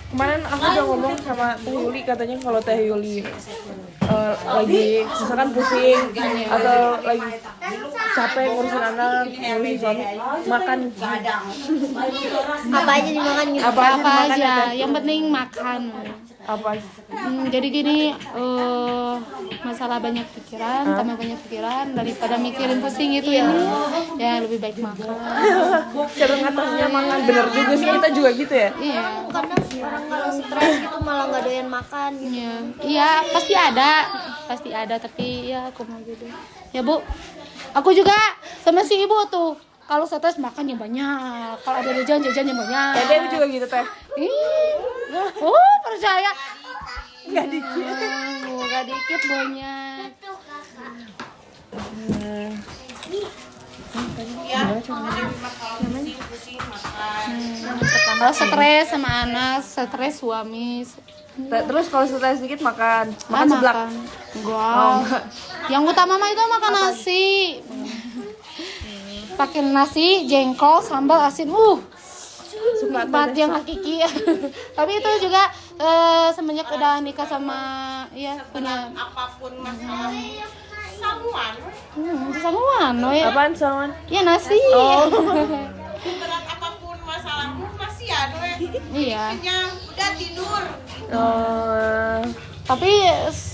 Kemarin aku udah ngomong sama Teh Yuli, katanya kalau Teh Yuli lagi misalkan pusing atau lagi capek ngurusin anak, ngurusin suami, makan Apa aja dimakan gitu? apa Apa dimakan ya, aja, Teh? yang penting makan. Apa? Jadi gini, masalah banyak pikiran, tambah banyak pikiran daripada mikirin pusing itu ini, ya lebih baik makan. Cara ngatasnya makan, bener juga sih, kita juga gitu ya. Iya, Kadang orang kalau stres gitu malah nggak doyan makan gitu. iya, iya pasti ada, tapi ya aku mau gitu. Ya Bu, aku juga sama si ibu tuh. Kalau stres makan yang banyak, kalau ada jajan yang banyak. Teh juga gitu Teh. Percaya. Nggak dikit. Gak dikit banyak. Kalau stres sama anak, stres suami. Terus kalau stres sedikit makan seblak. Enggak. Yang utama mah itu makan nasi. Pakai nasi, jengkol, sambal asin. Suka Nikmat yang hakiki. Tapi itu juga semenjak udah nikah sama ya punya Apapun masalah samuan samuan, Apaan sawan? ya nasi. berat apapun masalahmu masih ada Iya. kenyang udah tidur. Tapi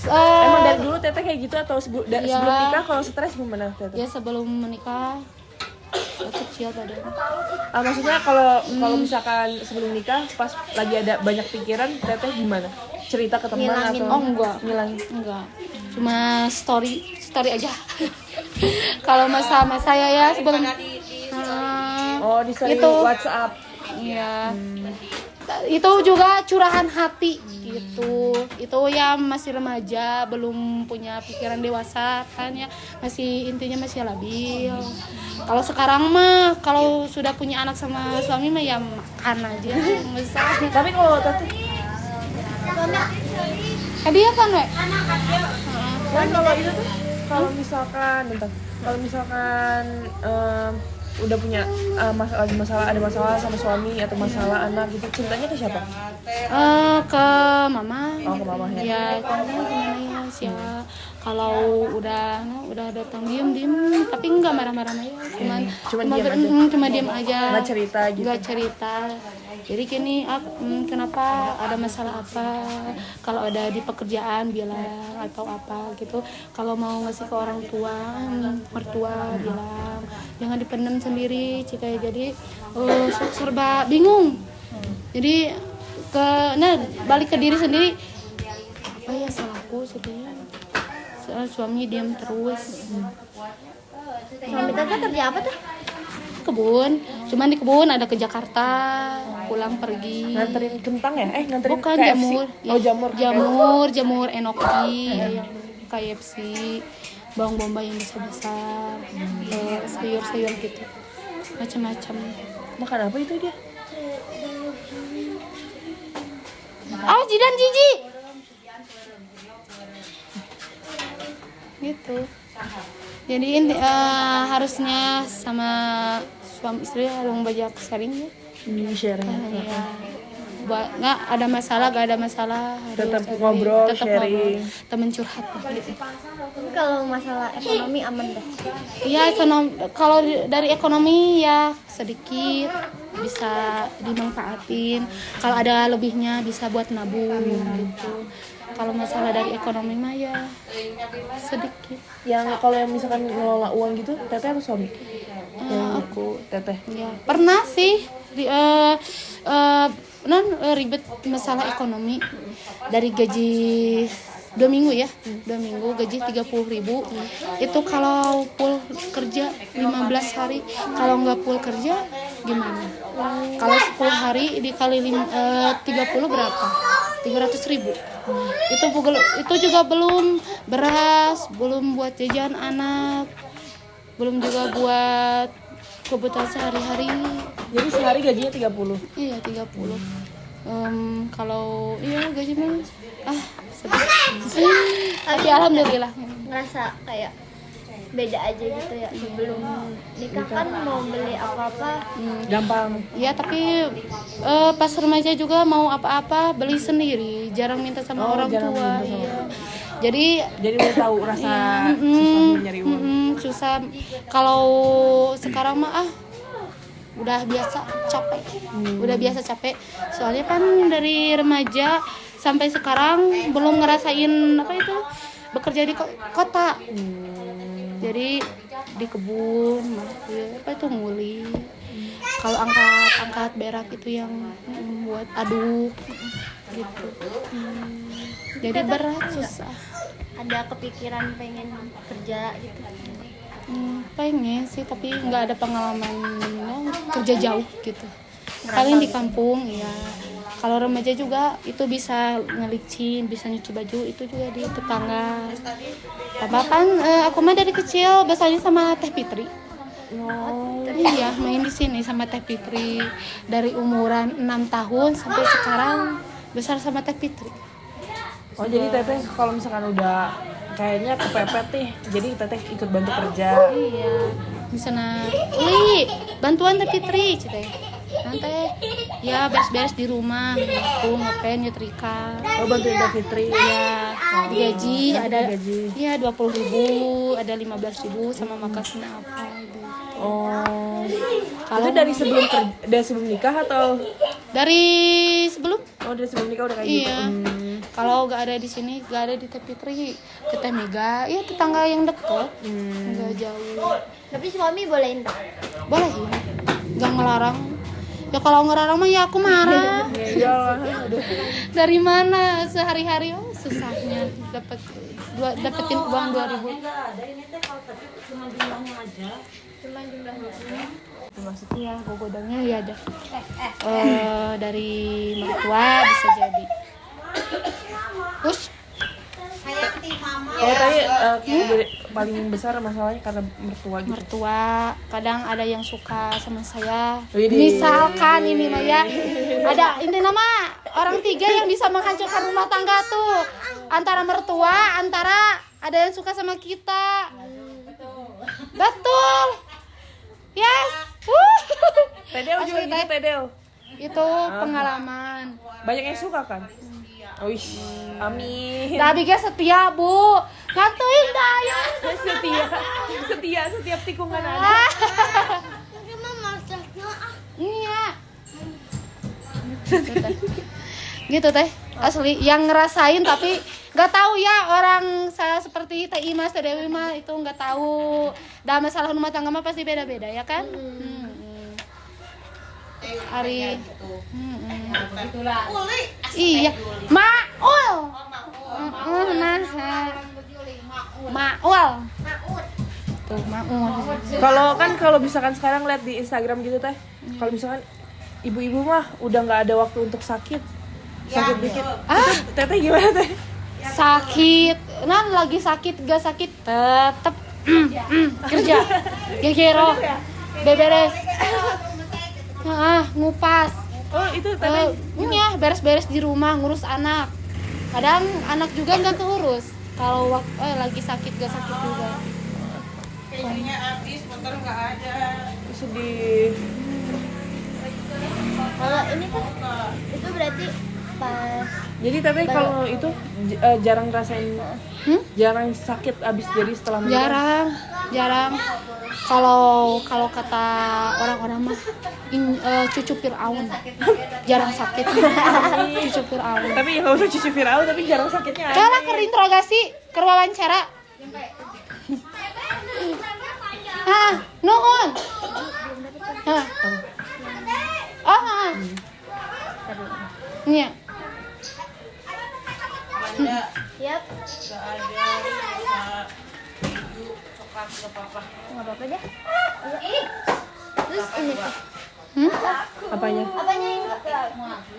Emang dari dulu Teteh kayak gitu atau sebelum Iya. nikah kalau stres gimana Teteh? ya sebelum menikah kecil badan. Maksudnya kalau misalkan sebelum nikah pas lagi ada banyak pikiran Teteh gimana? Cerita ke teman Ngilangin. atau Oh enggak. ngilangin? Enggak. Cuma story aja. Kalau masalah saya ya sebelum Oh, di story Itu. WhatsApp. iya. Itu juga curahan hati gitu. Itu ya masih remaja, belum punya pikiran dewasa kan ya, masih intinya masih labil. Kalau sekarang mah kalau sudah punya anak sama suami mah ya makan aja. Misal. Tapi kalau Teteh Hadiah kan, Wek? kan kalau itu tuh kalau misalkan udah punya ada masalah sama suami atau masalah anak gitu, cintanya ke siapa? Ke mama. Oh, ke mama ya. Ya, kamu gimana ya sih ya? Kalau udah datang diem, tapi nggak marah-marah ya, cuma diem aja. Nggak cerita gitu. Nggak cerita. Jadi gini, kenapa ada masalah apa? Kalau ada di pekerjaan bilang atau apa gitu. Kalau mau ngasih ke orang tua, mertua bilang, jangan dipendam sendiri. Jadi serba bingung. Jadi balik ke diri sendiri. Apa ya salahku sebenarnya? Suami diam terus. Suami Teteh kerja apa tuh? Kebun, cuman di kebun ada ke Jakarta, pulang pergi. Nganterin kentang ya? Nganterin Bukan KFC. jamur. Oh, jamur. Jamur enoki, yang KFC, bawang bombay yang besar-besar, sayur-sayur gitu, macam-macam. Makan apa itu dia? Jidan jijik. Gitu. Jadi harusnya sama suami istri harus banyak sharing ya. Sharing. Iya. Nggak ada masalah, harus Tetap ada- ngobrol, tetap sharing. ngobrol, temen curhat gitu. Tapi kalau masalah ekonomi aman deh. Iya, kalau dari ekonomi ya sedikit bisa dimanfaatin. Kalau ada lebihnya bisa buat nabung gitu. Kalau masalah dari ekonomi mah ya sedikit. Kalau yang misalkan ngelola uang gitu, Teteh atau suami? Aku Teteh. Ya, pernah sih ribet masalah ekonomi dari gaji 2 minggu ya, 2 minggu gaji 30.000. Itu kalau full kerja 15 hari, kalau nggak full kerja gimana? Kalau 10 hari dikali 30 berapa? 300.000. Itu juga belum beras, belum buat jajan anak, belum juga buat kebutuhan sehari-hari. Jadi sehari gajinya 30. Iya 30. Kalau gaji mah sedih. Tapi alhamdulillah. Ngerasa kayak beda aja gitu ya. Sebelum nikah kan mau beli apa-apa Gampang. Ya tapi pas remaja juga mau apa-apa beli sendiri, jarang minta sama Oh, orang jarang tua. minta sama Iya. Jadi Jadi udah tahu rasa susahnya nyari uang. susah. Kalau sekarang mah udah biasa capek. Udah biasa capek. Soalnya kan dari remaja sampai sekarang belum ngerasain apa itu bekerja di kota. Jadi di kebun, apa itu nguli. Kalau angkat berak itu yang buat aduk gitu. Jadi berat, susah. ada kepikiran pengen kerja gitu. Pengen sih tapi nggak ada pengalaman kerja jauh gitu. Paling di kampung ya. Kalau remaja juga itu bisa ngelicin, bisa nyuci baju itu juga di tetangga. Apa kan aku mah dari kecil biasanya sama Teh Fitri. Iya, main di sini sama Teh Fitri dari umuran 6 tahun sampai sekarang besar sama Teh Fitri. Oh, jadi Teteh kalau misalkan udah kayaknya kepepet nih, jadi Teteh ikut bantu kerja. Iya, misalnya, Uli, bantuan Teh Fitri, cete. Nanti ya beres-beres di rumah, aku ngepel, nyetrika. Oh, bantuin Teh Fitri. Ya, digaji ada Digaji. ya 20.000, ada 15.000 sama makasnya apa gitu. Oh. Kalau Itu dari sebelum nikah atau dari sebelum dari sebelum nikah udah kayak gitu? iya. Kalau nggak ada di sini, nggak ada di Teh Fitri, ke Teh Mega, ya tetangga yang deket, nggak jauh. Tapi suami bolehin tak? Boleh ya, nggak ngelarang. Ya kalau ngelarang mah ya aku marah. Iya, udah. Dari mana sehari-hari susahnya dapetin uang 2.000. Cuma jumlahnya. Maksudnya gogodangnya ya ada. Dari mertua bisa jadi. Terus Kalau tadi paling besar masalahnya karena mertua gitu. mertua kadang ada yang suka sama saya. Widih. Misalkan ini mah ya ada ini nama orang 3 yang bisa menghancurkan rumah tangga tuh, antara mertua, antara ada yang suka sama kita. Betul. Yes. Tedeo juga Asli, gitu, Teh. Tedeo. Itu pengalaman. Banyak yang suka kan? Wih, amin. Tapi guys setia, Bu. Ngantuin dah ya. Setiap tikungan ada. Iya. Gitu teh. Asli yang ngerasain tapi nggak tahu ya orang saya seperti Teh Imas, Teh Dewi mah itu nggak tahu. Dah masalah rumah tangga mah pasti beda-beda ya kan? Ari. Uli. Iya. Maul. Nah. Maul. Tuh, maul. Kalau misalkan sekarang lihat di Instagram gitu Teh, kalau misalkan ibu-ibu mah udah nggak ada waktu untuk sakit dikit. Itu Teteh gimana Teh? Sakit, nah lagi sakit gak sakit tetep kerja, gegero, beberes, ngupas, Oh, itu Teteh. ya beres-beres di rumah, ngurus anak. Kadang anak juga nggak keurus. Kalau lagi sakit gak sakit juga. Kayaknya habis, motor nggak ada. Sedih. Kalau ini kan itu berarti pas Jadi Teteh kalau itu jarang rasain, jarang sakit abis jadi setelah menikah. Jarang. Kalau kata orang-orang mah cucu Fir'aun, jarang sakit. Cucu Fir'aun. Tapi ya nggak usah cuci viral, tapi jarang sakitnya. Kalau ke interogasi, ke wawancara. Nuhun. Iya. Yap, Nggak ada. Coklat ke papa. nggak apa-apa deh. Terus ini tuh. Apanya? Apanya ini?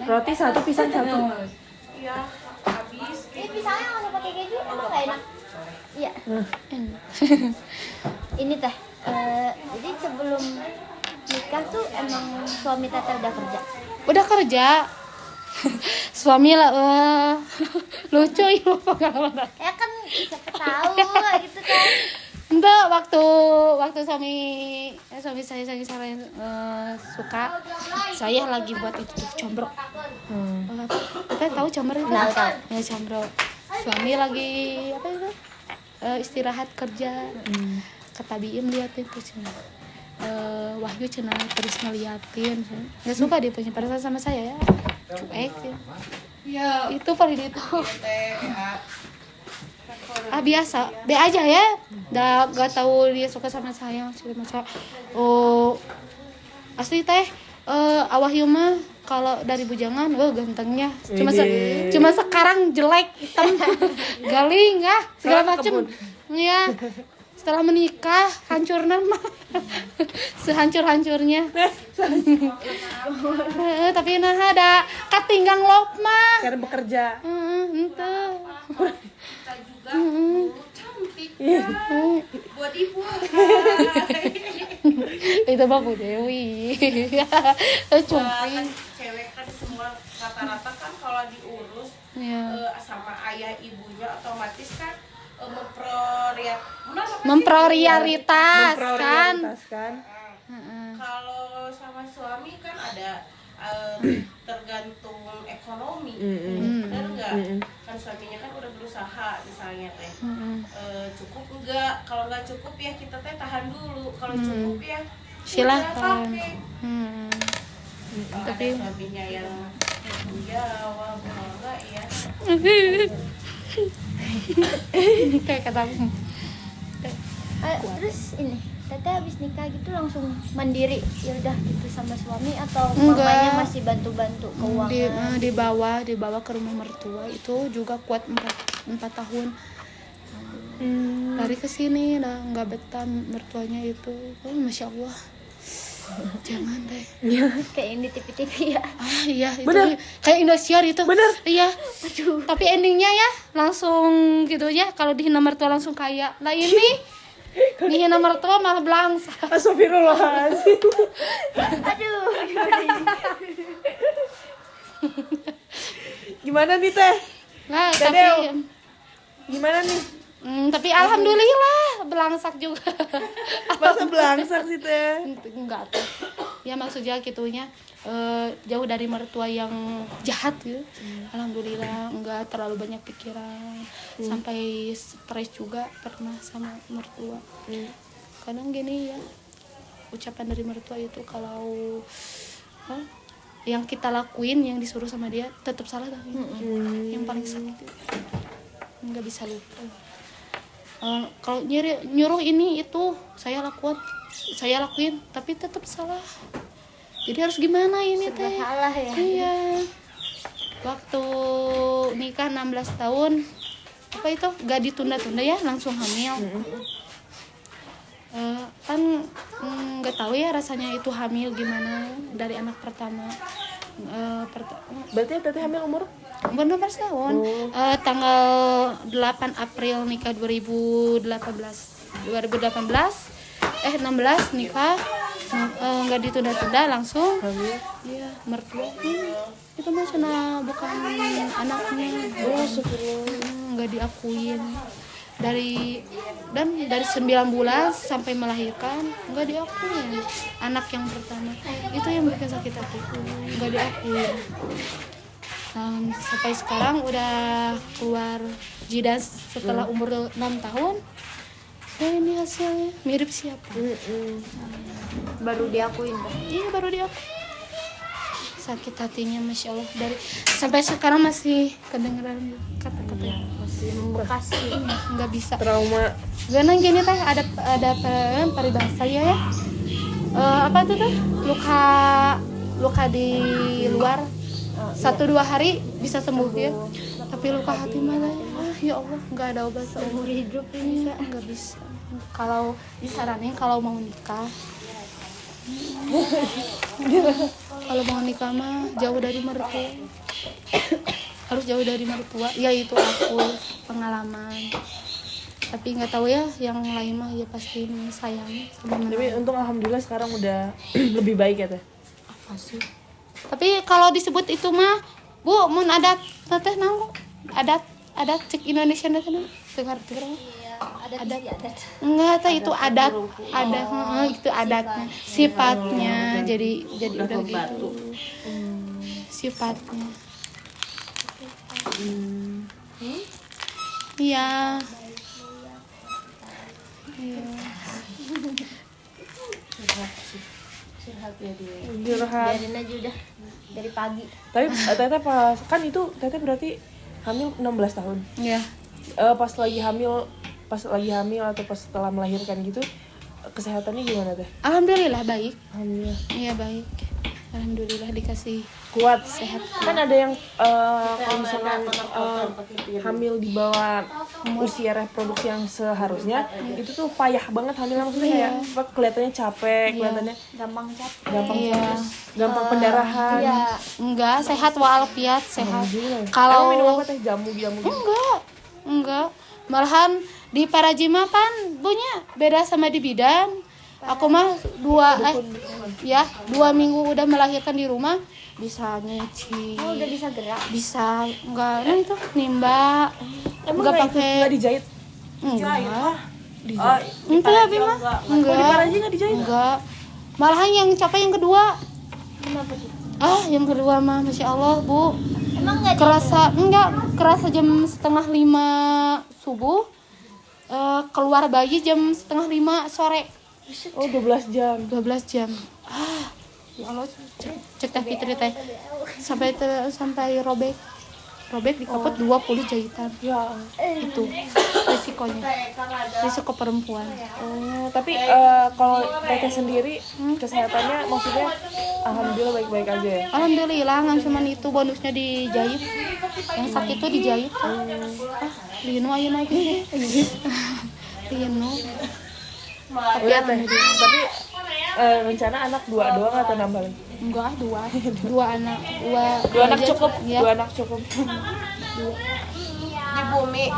Roti 1, pisang 1. Iya, habis. Ini pisangnya nggak usah pakai keju, emang nggak enak. Iya. Ini teh. Jadi sebelum nikah tuh emang suami Teteh udah kerja. Udah kerja. Suami lah lucu ya pengalaman. Ya kan siapa tahu gitu kan. Enggak, waktu suami saya suka, saya lagi buat itu tuh combro. Kita tahu combro itu? Tahu. Ya combro. Suami lagi apa itu? Istirahat kerja. Kata Biim liatin tuh cina. Wahyu cina terus ngeliatin. Nggak suka dia punya perasaan sama saya ya. Cuek ya. Itu paling itu. Biasa be aja ya, gak tahu dia suka sama saya masa. Asli teh Wahyu mah kalau dari bujangan gantengnya cuma sekarang jelek hitam galing segala macem ya. Setelah menikah hancur nama sehancur-hancurnya. Tapi nah ada katinggang lop mah Karena bekerja. ente Cantik ya. Body itu mah Bu Dewi. Cumpi cewek kan semua rata-rata kan kalau diurus ya. sama ayah ibunya otomatis kan memprioritaskan. Memprioritaskan. Kalau sama suami kan ada tergantung ekonomi, benar nggak? Kan suaminya kan udah berusaha misalnya teh, cukup enggak? Kalau nggak cukup ya kita teh tahan dulu. Kalau cukup ya silahkan. Tapi suaminya yang jawab enggak ya. Kayak katamu. Terus ini Teteh habis nikah gitu langsung mandiri ya udah gitu sama suami atau Enggak. mamanya masih bantu-bantu keuangan? Dibawa ke rumah mertua itu juga kuat 4 tahun. Dari kesini udah nggak betah mertuanya itu. Masya Allah. Jangan deh. Kayak yang di TV-TV ya. Iya itu Bener. kayak Indosiar itu. Bener. Iya. Tapi endingnya ya langsung gitu ya. Kalau dihina mertua langsung kaya. Nah ini dihina mertua malah belangsa. Astagfirullahaladzim. Aduh, gimana ini? Gimana nih teh? Nah Dedeo. tapi Gimana nih? tapi alhamdulillah belangsak juga. Masa belangsak sih teh? Enggak tuh. Ya maksudnya gitunya jauh dari mertua yang jahat gitu. Alhamdulillah enggak terlalu banyak pikiran. Sampai stres juga pernah sama mertua. Kadang gini ya. Ucapan dari mertua itu kalau yang kita lakuin yang disuruh sama dia tetap salah tapi yang paling sakit itu. Enggak bisa lupa. Kalau nyuruh ini itu saya lakuin tapi tetap salah. Jadi harus gimana ini Serba teh? salah ya. Iya. Waktu nikah 16 tahun apa itu gak ditunda-tunda ya langsung hamil. Kan nggak tahu ya rasanya itu hamil gimana dari anak pertama. Berarti teteh hamil umur? Umur 12 tahun. Tanggal 8 April nikah 2018 16 nikah. Nggak ditunda-tunda langsung. Iya, mertua. Itu mah cina bukan anaknya. Nggak diakuin. Dari 9 bulan sampai melahirkan nggak diakuin anak yang pertama. Itu yang bikin sakit hati. Nggak diakuin. Sampai sekarang udah keluar jidas setelah umur 6 tahun. Ya ini hasilnya mirip siapa? Baru diakuin kan? Iya baru diakuin. Sakit hatinya masya Allah dari sampai sekarang masih kedengeran kata-katanya. Masih membekas gitu. Nggak bisa. Trauma. Karena gini teh ada peribahasa ya. Apa tuh teh? Luka di luar 1-2 hari bisa sembuh ya. Tapi luka hati mana ya Allah nggak ada obat Seumur hidup ini nggak bisa. Kalau disaranin kalau mau nikah kalau mau nikah mah jauh dari mertua. Harus jauh dari mertua. Ya itu aku pengalaman. Tapi nggak tahu ya yang lain mah ya pasti sayang sama Tapi menang. untung alhamdulillah sekarang udah lebih baik ya teh. Apa sih? Tapi kalau disebut itu mah Bu, mun adat teh naon? Adat cek Indonesia teh dengar. Iya, adat. Enggak, teh itu adat, itu adatnya, sifatnya. Jadi udah gitu. Sifatnya. Iya. Iya. Curhat ya dia. Curhat. Biarin aja udah dari pagi. Tapi Teteh pas kan itu Teteh berarti hamil 16 tahun. Iya. Pas lagi hamil atau pas setelah melahirkan gitu, kesehatannya gimana Teh? Alhamdulillah baik. Alhamdulillah. Iya baik. Alhamdulillah dikasih Kuat. sehat. Kan ada yang kalau misalkan hamil di bawah usia reproduksi yang seharusnya, itu tuh payah banget hamil, maksudnya kayak kelihatannya capek, kelihatannya Gampang capek. gampang Iya. gampang pendarahan. Iya. Enggak, sehat walafiat, sehat. Emang Kalau minum apa Teh? Jamu gitu. enggak. Malahan di Parajima kan punya beda sama di bidan. Aku mah 2 minggu udah melahirkan di rumah bisa nyuci. Oh, udah bisa gerak. Bisa enggak itu nimba. Emang Enggak nggak pakai nggak dijahit? enggak. Dijahit. Enggak, Bima. Kok di Enggak. Paraji nggak dijahit? Enggak. Malahan yang capek yang kedua. Kenapa tuh? Yang kedua mah Masya Allah, Bu. Emang nggak Kerasa jam 4:30 subuh. Keluar bayi jam 4:30 sore. Oh, 12 jam. 12 jam. Ya Allah, cek teh Fitri teh. Sampai robek di kapot 20 jahitan. Ya. Itu risikonya. Risiko perempuan. Tapi kalau Teteh sendiri kesehatannya maksudnya alhamdulillah baik-baik aja ya. Alhamdulillah, nggak cuma itu bonusnya dijahit. Yang sakit itu dijahit. Lino aja lagi. Lino. Udah Teh. Tapi rencana anak 2 doang atau nambah lagi? Enggak, 2 anak. 2 anak aja. cukup. Ya. 2 anak cukup. Di bumi.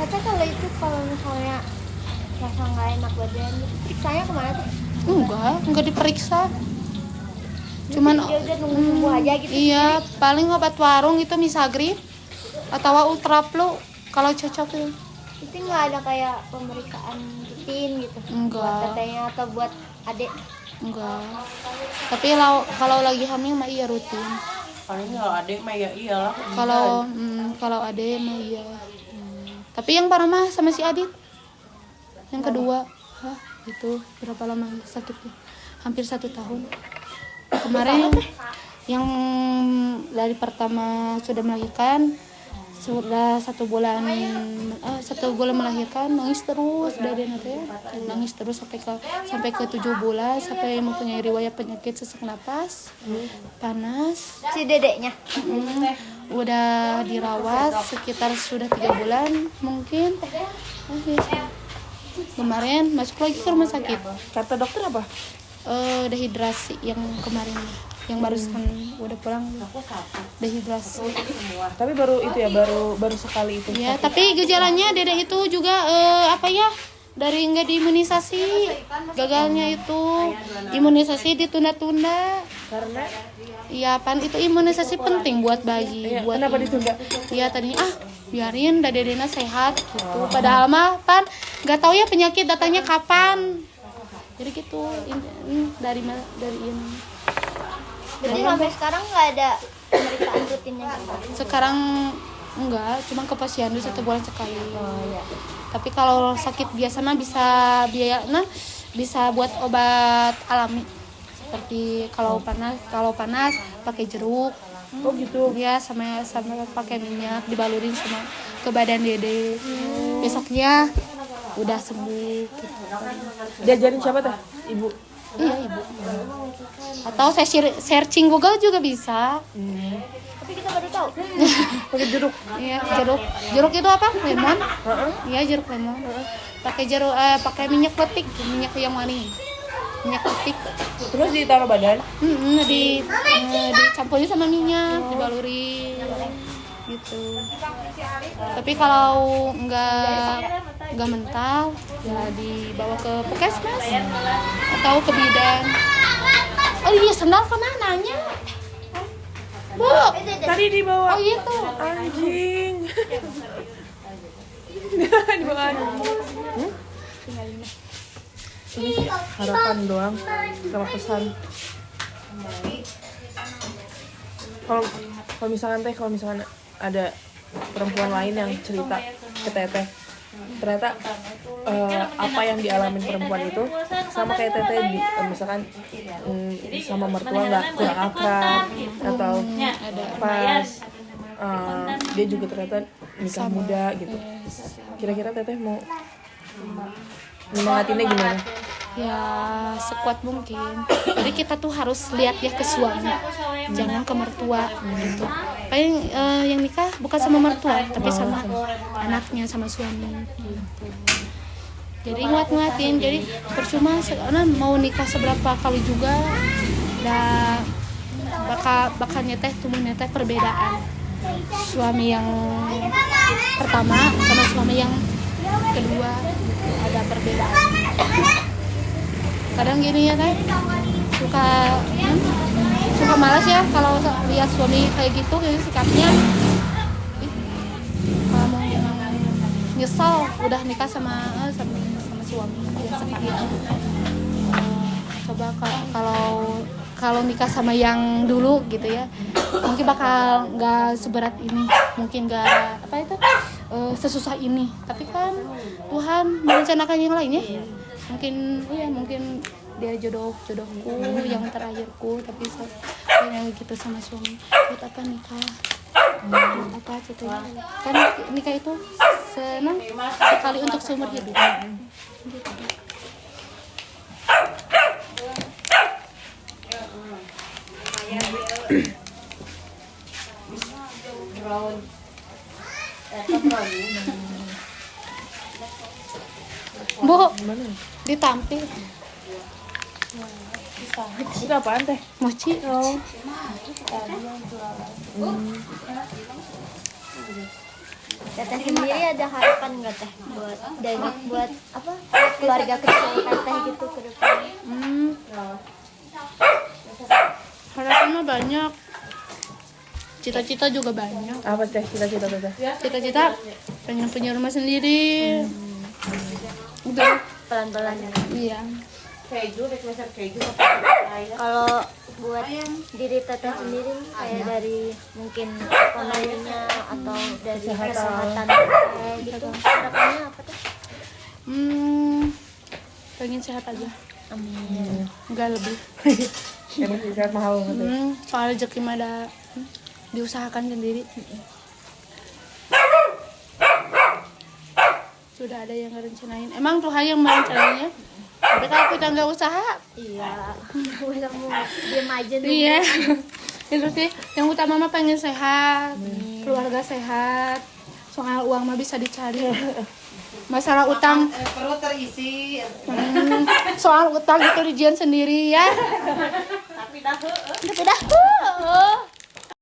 Kata kalau misalnya rasa nggak enak badan, periksanya kemana tuh? Enggak diperiksa. Cuman Dia udah nunggu sembuh aja gitu. iya, paling obat warung itu Misagrip atau Ultraflu kalau cocok ya. Itu nggak ada kayak pemeriksaan rutin gitu? Enggak. Buat tetenya atau buat adik? Enggak. Tapi kalau lagi hamil mah iya rutin. Paling kalau adik mah ya iyalah. Kalau ade mah iya. Tapi yang parah mah sama si Adit. Yang kedua, itu berapa lama sakitnya? Hampir 1 tahun. Kemarin yang dari pertama sudah melahirkan, sudah 1 bulan melahirkan, nangis terus dari nanti, nangis terus sampai ke 7 bulan, sampai mempunyai riwayat penyakit sesak napas, panas. Si dedeknya? Udah dirawat sekitar sudah 3 bulan mungkin. Kemarin masuk lagi ke rumah sakit. Kata dokter apa? Dehidrasi yang kemarin, yang barusan udah pulang, dehidrasi. Tapi baru itu ya, baru sekali itu. Ya, tapi gejalanya dedek itu juga dari nggak diimunisasi, gagalnya itu imunisasi ditunda-tunda. Karena Iya, itu imunisasi penting buat bayi. iya, Buat kenapa ditunda? Iya, tadinya biarin dedena sehat gitu. Padahal mah nggak tahu ya penyakit datangnya kapan. Jadi gitu, dari ini. Jadi sampai sekarang nggak ada pemeriksaan rutinnya gitu? Sekarang enggak, cuma ke posyandu 1 bulan sekali. Tapi kalau sakit biasa mah bisa buat obat alami. Seperti kalau panas pakai jeruk. Oh gitu. Ya, sama pakai minyak dibalurin sama ke badan dede. Besoknya udah sembuh gitu. Diajarin siapa Teh? Ibu. Iya, Ibu. Atau saya searching Google juga bisa. Tapi kita baru tahu. Pakai jeruk. Iya, jeruk itu apa? Lemon. Iya, jeruk lemon. Pakai minyak peletik, minyak yang wangi. Minyak peletik. Terus ditaruh badan. Dicampurin sama minyak, dibaluri gitu. Tapi kalau nggak mental, ya dibawa ke puskesmas atau ke bidan. iya sendal kemananya? Bu, Tadi dibawa. oh itu. Anjing. Dibawa. Ini sih harapan doang sama pesan. Kalau misalkan ada perempuan lain yang cerita ke teteh, ternyata apa yang dialamin perempuan itu sama kayak teteh misalkan sama mertua nggak kurang akrab atau pas dia juga ternyata nikah muda gitu. Kira-kira teteh mau nyemangatinnya gimana? Ya sekuat mungkin. Jadi kita tuh harus lihat ya ke suami, jangan ke mertua gitu. Paling yang nikah bukan sama mertua tapi sama anaknya, sama suami gitu. Jadi nguat-nguatin. Jadi percuma sekarang mau nikah seberapa kali juga dah bakal nyeteh perbedaan suami yang pertama sama suami yang kedua gitu, ada perbedaan. Kadang gini ya teh suka malas ya kalau lihat suami kayak gitu sikapnya. Nyesel udah nikah sama suami yang sekarang. Coba kalau nikah sama yang dulu gitu ya, mungkin bakal nggak seberat ini, mungkin nggak sesusah ini. Tapi kan Tuhan merencanakan yang lainnya. Mungkin dia jodohku yang terakhirku, tapi yang gitu sama suami. Buat apa nikah? Apa gitu ya? Kan nikah itu senang sekali untuk seumur hidup. Gitu. Bu, ditampil. Itu apaan teh? Mochi. Teteh sendiri ada harapan nggak teh buat apa keluarga kecil teteh gitu ke depan? Harapannya banyak. Cita-cita juga banyak. Apa teh cita-cita teteh? Cita-cita pengen punya rumah sendiri. Udah Pelan-pelan. iya. Kalau buat diri teteh sendiri kayak dari mungkin ekonominya atau dari kesehatan teteh gitu, harapannya apa tuh? Pengen sehat aja. Amin. Enggak lebih. Emang sehat mahal gitu. Soal rezeki mah ada diusahakan sendiri. Sudah ada yang ngerencanain. Emang Tuhan yang merencanainnya. Tapi kalau kita nggak usaha, Iya. Udah mau diam aja nih. iya. Itu sih yang utama mah pengen sehat, keluarga sehat. Soal uang mah bisa dicari. Masalah utang, perlu terisi. soal utang itu rijian sendiri ya. Tapi dah Tapi dah.